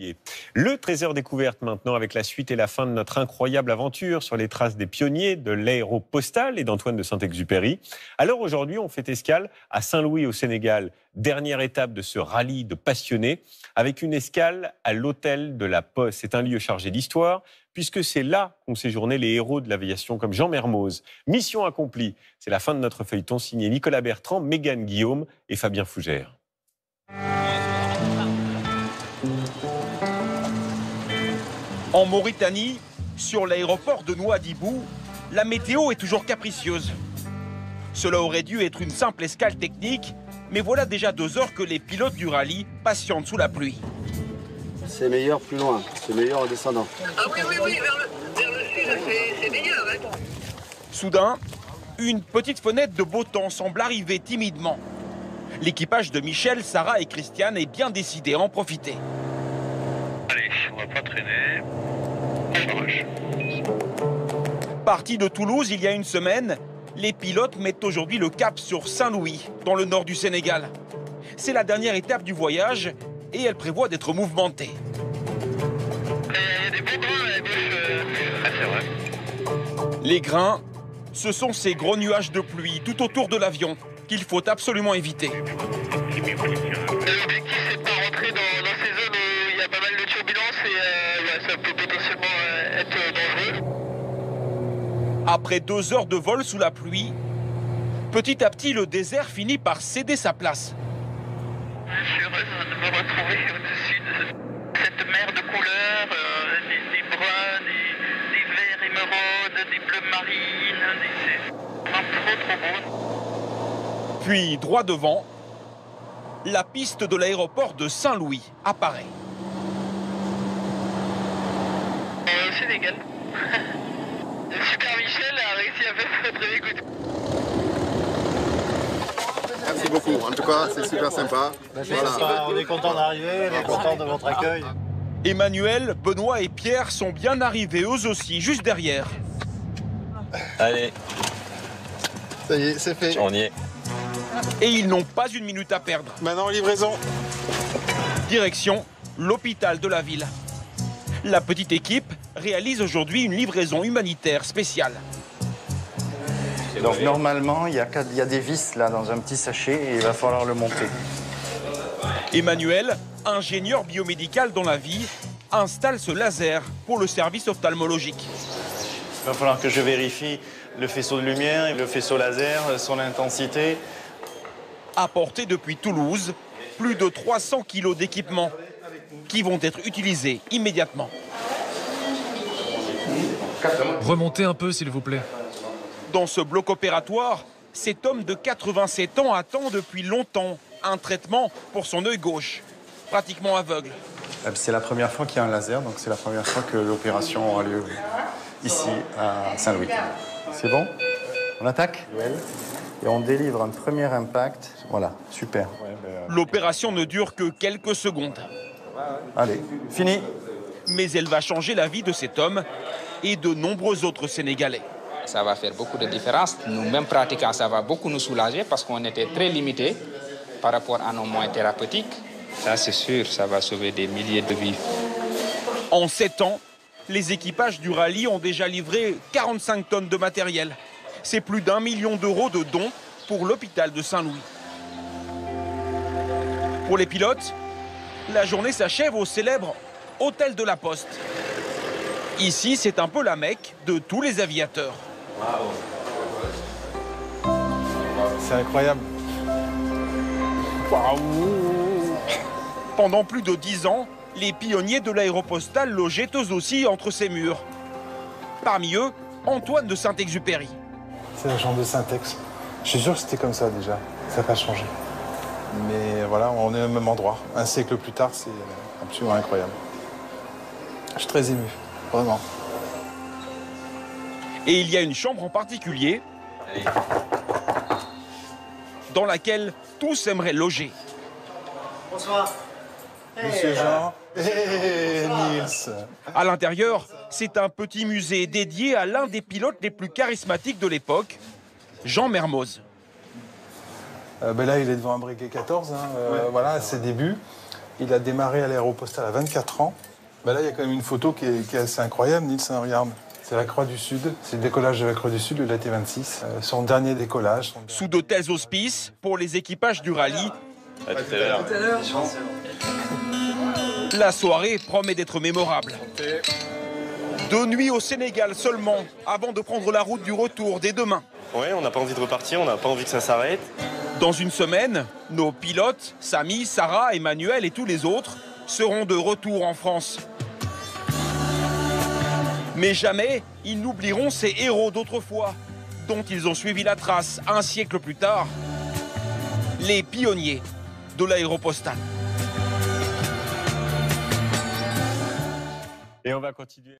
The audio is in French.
oublié. Le trésor découverte maintenant avec la suite et la fin de notre incroyable aventure sur les traces des pionniers de l'Aéropostale et d'Antoine de Saint-Exupéry. Alors aujourd'hui, on fait escale à Saint-Louis au Sénégal, dernière étape de ce rallye de passionnés, avec une escale à l'hôtel de la Poste. C'est un lieu chargé d'histoire, puisque c'est là qu'ont séjourné les héros de l'aviation comme Jean Mermoz. Mission accomplie. C'est la fin de notre feuilleton signé Nicolas Bertrand, Mégane Guillaume et Fabien Fougère. En Mauritanie, sur l'aéroport de Nouadhibou, la météo est toujours capricieuse. Cela aurait dû être une simple escale technique, mais voilà déjà 2 heures que les pilotes du rallye patientent sous la pluie. C'est meilleur plus loin, c'est meilleur en descendant. Ah oui, vers le sud, c'est meilleur. Hein. Soudain, une petite fenêtre de beau temps semble arriver timidement. L'équipage de Michel, Sarah et Christiane est bien décidé à en profiter. Allez, on va pas traîner. Courage. Partis de Toulouse il y a une semaine, les pilotes mettent aujourd'hui le cap sur Saint-Louis, dans le nord du Sénégal. C'est la dernière étape du voyage et elle prévoit d'être mouvementée. Il y a des beaux grains à gauche. Ah, c'est vrai. Les grains, ce sont ces gros nuages de pluie tout autour de l'avion qu'il faut absolument éviter. L'objectif, c'est de pas rentrer dans ces zones où il y a pas mal de turbulences et ça peut potentiellement être dangereux. Après 2 heures de vol sous la pluie, petit à petit, le désert finit par céder sa place. Je suis heureuse de me retrouver au-dessus de cette mer de couleurs, des bruns, des verts émeraudes, des bleus marines, c'est vraiment trop beau. Puis, droit devant, la piste de l'aéroport de Saint-Louis apparaît. Au Sénégal. Le super Michel a réussi à faire son premier coup de... Merci beaucoup. En tout cas, c'est super sympa. Voilà. On est content d'arriver, on est content de votre accueil. Emmanuel, Benoît et Pierre sont bien arrivés eux aussi, juste derrière. Allez, Ça y est, c'est fait. on y est. Et ils n'ont pas une minute à perdre. Maintenant, livraison. Direction l'hôpital de la ville. La petite équipe réalise aujourd'hui une livraison humanitaire spéciale. Donc normalement, il y a des vis là dans un petit sachet et il va falloir le monter. Emmanuel, ingénieur biomédical dans la vie, installe ce laser pour le service ophtalmologique. Il va falloir que je vérifie le faisceau de lumière et le faisceau laser, son intensité. Apporté depuis Toulouse, plus de 300 kilos d'équipements qui vont être utilisés immédiatement. Remontez un peu, s'il vous plaît. Dans ce bloc opératoire, cet homme de 87 ans attend depuis longtemps un traitement pour son œil gauche, pratiquement aveugle. C'est la première fois qu'il y a un laser, donc c'est la première fois que l'opération aura lieu ici à Saint-Louis. C'est bon? On attaque? Et on délivre un premier impact. Voilà, super. L'opération ne dure que quelques secondes. Allez, fini. Mais elle va changer la vie de cet homme et de nombreux autres Sénégalais. Ça va faire beaucoup de différence. Nous-mêmes pratiquants, ça va beaucoup nous soulager parce qu'on était très limités par rapport à nos moyens thérapeutiques. Ça, c'est sûr, ça va sauver des milliers de vies. En 7 ans, les équipages du rallye ont déjà livré 45 tonnes de matériel. C'est plus d'1 million d'euros de dons pour l'hôpital de Saint-Louis. Pour les pilotes, la journée s'achève au célèbre Hôtel de la Poste. Ici, c'est un peu la Mecque de tous les aviateurs. C'est incroyable. Pendant plus de 10 ans, les pionniers de l'Aéropostale logeaient eux aussi entre ces murs. Parmi eux, Antoine de Saint-Exupéry. C'est la chambre de Saint-Ex. Je suis sûr que c'était comme ça déjà. Ça n'a pas changé. Mais voilà, on est au même endroit. Un siècle plus tard, c'est absolument incroyable. Je suis très ému, vraiment. Et il y a une chambre en particulier dans laquelle tous aimeraient loger. Bonsoir. Monsieur Jean et Nils. À l'intérieur, c'est un petit musée dédié à l'un des pilotes les plus charismatiques de l'époque, Jean Mermoz. Là, il est devant un Breguet 14, voilà, à ses débuts. Il a démarré à l'Aéropostale à 24 ans. Là, il y a quand même une photo qui est assez incroyable, Nils, regarde. C'est la Croix du Sud, c'est le décollage de la Croix du Sud, le LAT-26. Son dernier décollage. Sous de tels auspices, pour les équipages du rallye, À tout à l'heure. la soirée promet d'être mémorable. 2 nuits au Sénégal seulement, avant de prendre la route du retour dès demain. Ouais, on n'a pas envie de repartir, on n'a pas envie que ça s'arrête. Dans une semaine, nos pilotes, Samy, Sarah, Emmanuel et tous les autres, seront de retour en France. Mais jamais ils n'oublieront ces héros d'autrefois, dont ils ont suivi la trace un siècle plus tard, les pionniers de l'Aéropostale. Et on va continuer.